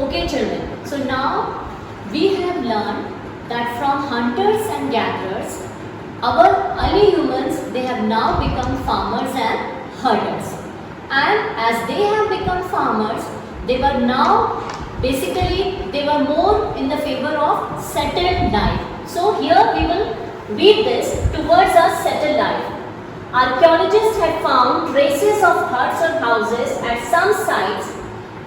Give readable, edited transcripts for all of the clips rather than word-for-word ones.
Okay children, so now we have learned that from hunters and gatherers, our early humans, they have now become farmers and herders. And as they have become farmers, they were now they were more in the favor of settled life. So here we will read this towards a settled life. Archaeologists had found traces of huts or houses at some sites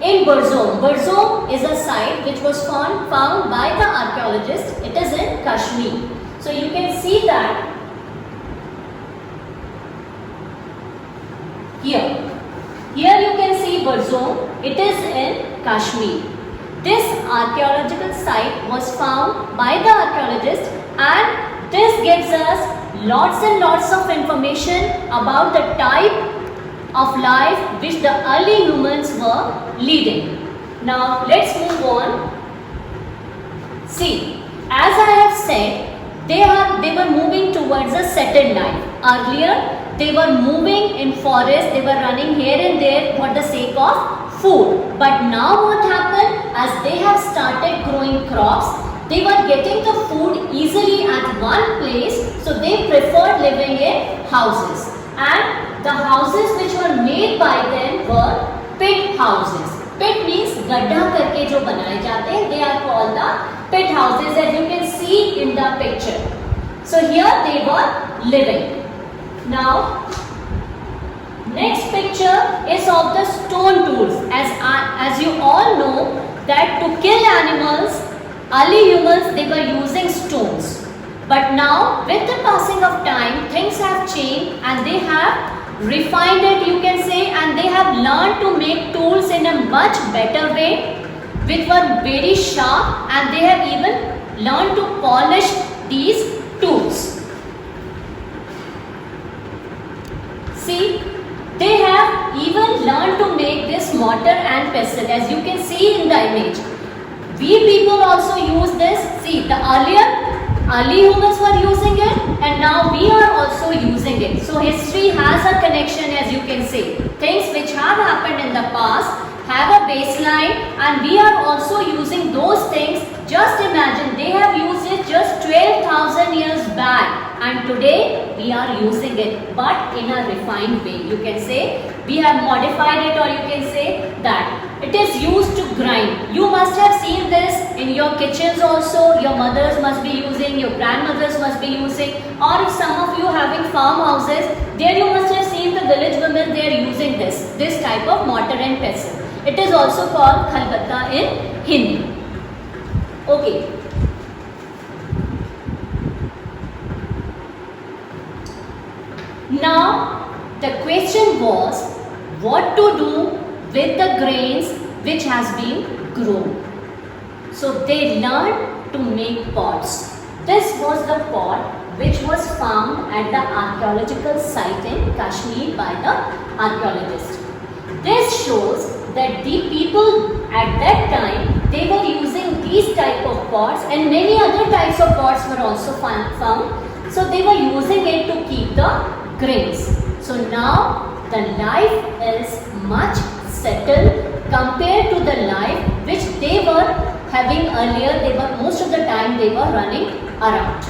in Burzum. Burzum is a site which was found by the archaeologists. It is in Kashmir. So you can see that here. Here you can see Burzum. It is in Kashmir. This archaeological site was found by the archaeologists, and this gives us lots and lots of information about the type of life which the early humans were leading. Now let's move on. See, as I have said, they were moving towards a settled life. Earlier, they were moving in forest, they were running here and there for the sake of food. But now what happened, as they have started growing crops, they were getting the food easily at one place, so they preferred living in houses. And the houses which were made by them were pit houses. Pit means gadda karke jo banaye jate hain, they are called the pit houses, as you can see in the picture. So here they were living. Now next picture is of the stone tools. As you all know that to kill animals, early humans, they were using stones. But now with the passing of time, things have changed and they have refined it, you can say, and they have learned to make tools in a much better way, which were very sharp, and they have even learned to polish these tools. See, they have even learned to make this mortar and pestle, as you can see in the image. We people also use this. See, the early humans were using it, and now we are also using it. So history has a connection, as you can see. Things which have happened in the past have a baseline, and we are also using those things. Just imagine, they have used it just 12,000 years back, and today we are using it, but in a refined way. You can say we have modified it, or you can say that it is used to grind. You must have seen this in your kitchens also. Your mothers must be using, your grandmothers must be using, or if some of you having farmhouses, there you must have seen the village women, they are using this type of mortar and pestle. It is also called khalbatta in Hindi. Okay. Now the question was what to do with the grains which has been grown. So they learned to make pots. This was the pot which was found at the archaeological site in Kashmir by the archaeologists. This shows that the people at that time, they were using these type of pots, and many other types of pots were also found. So they were using it to keep the grains. So now the life is much settled compared to the life which they were having earlier. Most of the time they were running around.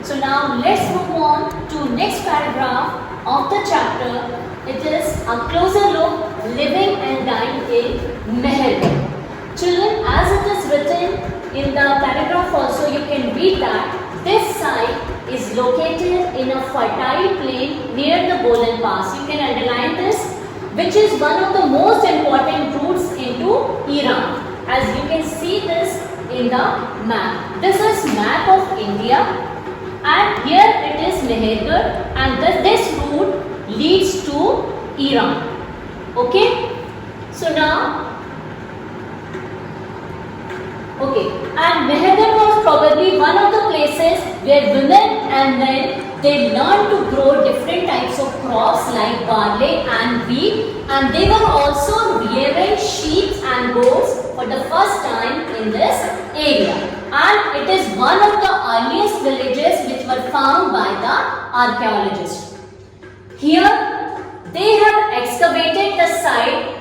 So now let's move on to next paragraph of the chapter. It is a closer look, living and dying in Mehergarh. Children, as it is written in the paragraph also, you can read that this site is located in a fertile plain near the Bolan Pass. You can underline this, which is one of the most important routes into Iran. As you can see this in the map. This is map of India. And here it is Mehergarh, and this route leads to Iran. Okay. So now Okay, and Mehergarh was probably one of the places where women and men they learned to grow different types of crops like barley and wheat, and they were also rearing sheep and goats for the first time in this area. And it is one of the earliest villages which were found by the archaeologists. Here they have excavated the site,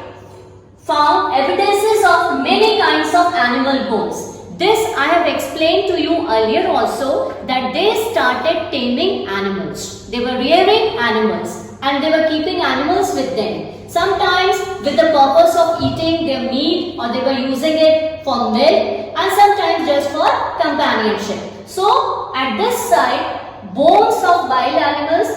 found evidences of many kinds of animal bones. This I have explained to you earlier also that they started taming animals. They were rearing animals and they were keeping animals with them. Sometimes with the purpose of eating their meat, or they were using it for milk, and sometimes just for companionship. So at this site, bones of wild animals,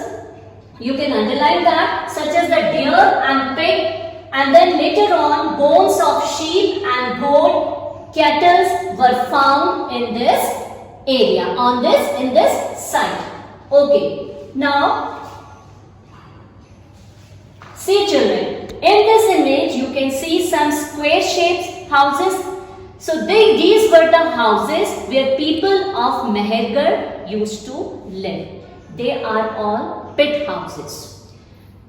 you can underline that, such as the deer and pig, and then later on bones of sheep and goat, cattle were found in this area, in this site. Okay, now see children, in this image you can see some square shaped houses. So these were the houses where people of Mehergarh used to live. They are all pit houses.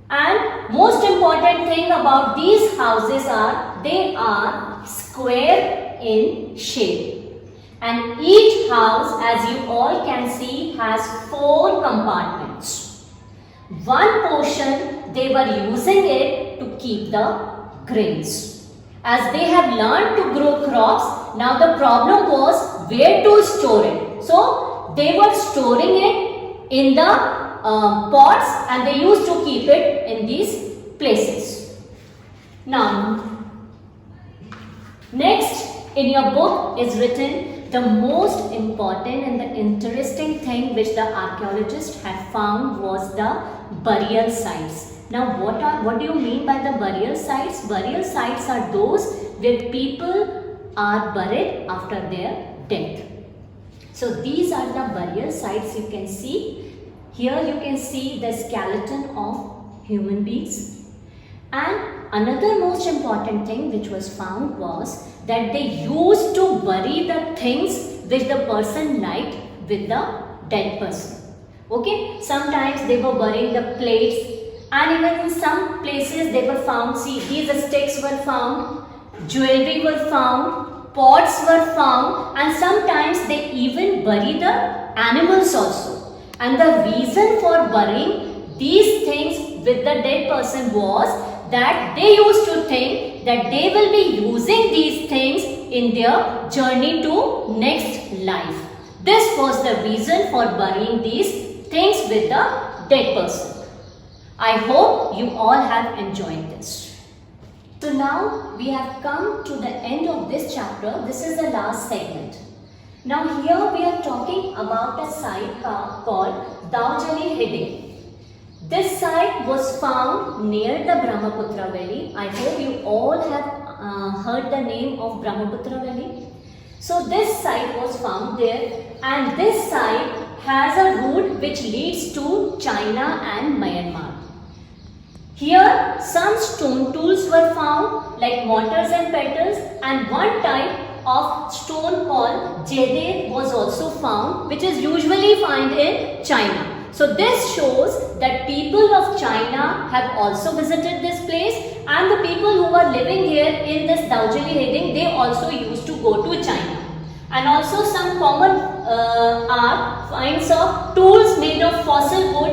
And most important thing about these houses are they are square in shape, and each house, as you all can see, has 4 compartments. One portion they were using it to keep the grains. As they have learned to grow crops, now the problem was where to store it. So they were storing it in the pots, and they used to keep it in these places. Now, next in your book is written the most important and the interesting thing which the archaeologists had found was the burial sites. Now, what do you mean by the burial sites? Burial sites are those where people are buried after their death. So these are the burial sites you can see. Here you can see the skeleton of human beings. And another most important thing which was found was that they used to bury the things which the person liked with the dead person. Okay, sometimes they were burying the plates, and even in some places they were found, see, these sticks were found, jewelry were found, pots were found, and sometimes they even bury the animals also. And the reason for burying these things with the dead person was that they used to think that they will be using these things in their journey to next life. This was the reason for burying these things with the dead person. I hope you all have enjoyed this. So now we have come to the end of this chapter. This is the last segment. Now here we are talking about a site called Daujali Hiding. This site was found near the Brahmaputra Valley. I hope you all have heard the name of Brahmaputra Valley. So this site was found there, and this site has a route which leads to China and Myanmar. Here some stone tools were found like mortars and petals, and one type of stone called jade was also found, which is usually found in China. So this shows that people of China have also visited this place, and the people who are living here in this Daujali Hiding, they also used to go to China. And also some common finds of tools made of fossil wood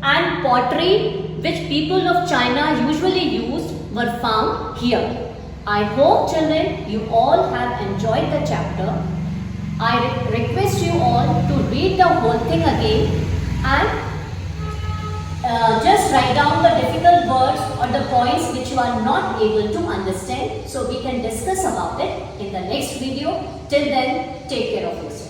and pottery which people of China usually used were found here. I hope children you all have enjoyed the chapter. I request you all to read the whole thing again and just write down the difficult words or the points which you are not able to understand, so we can discuss about it in the next video. Till then, take care of yourself.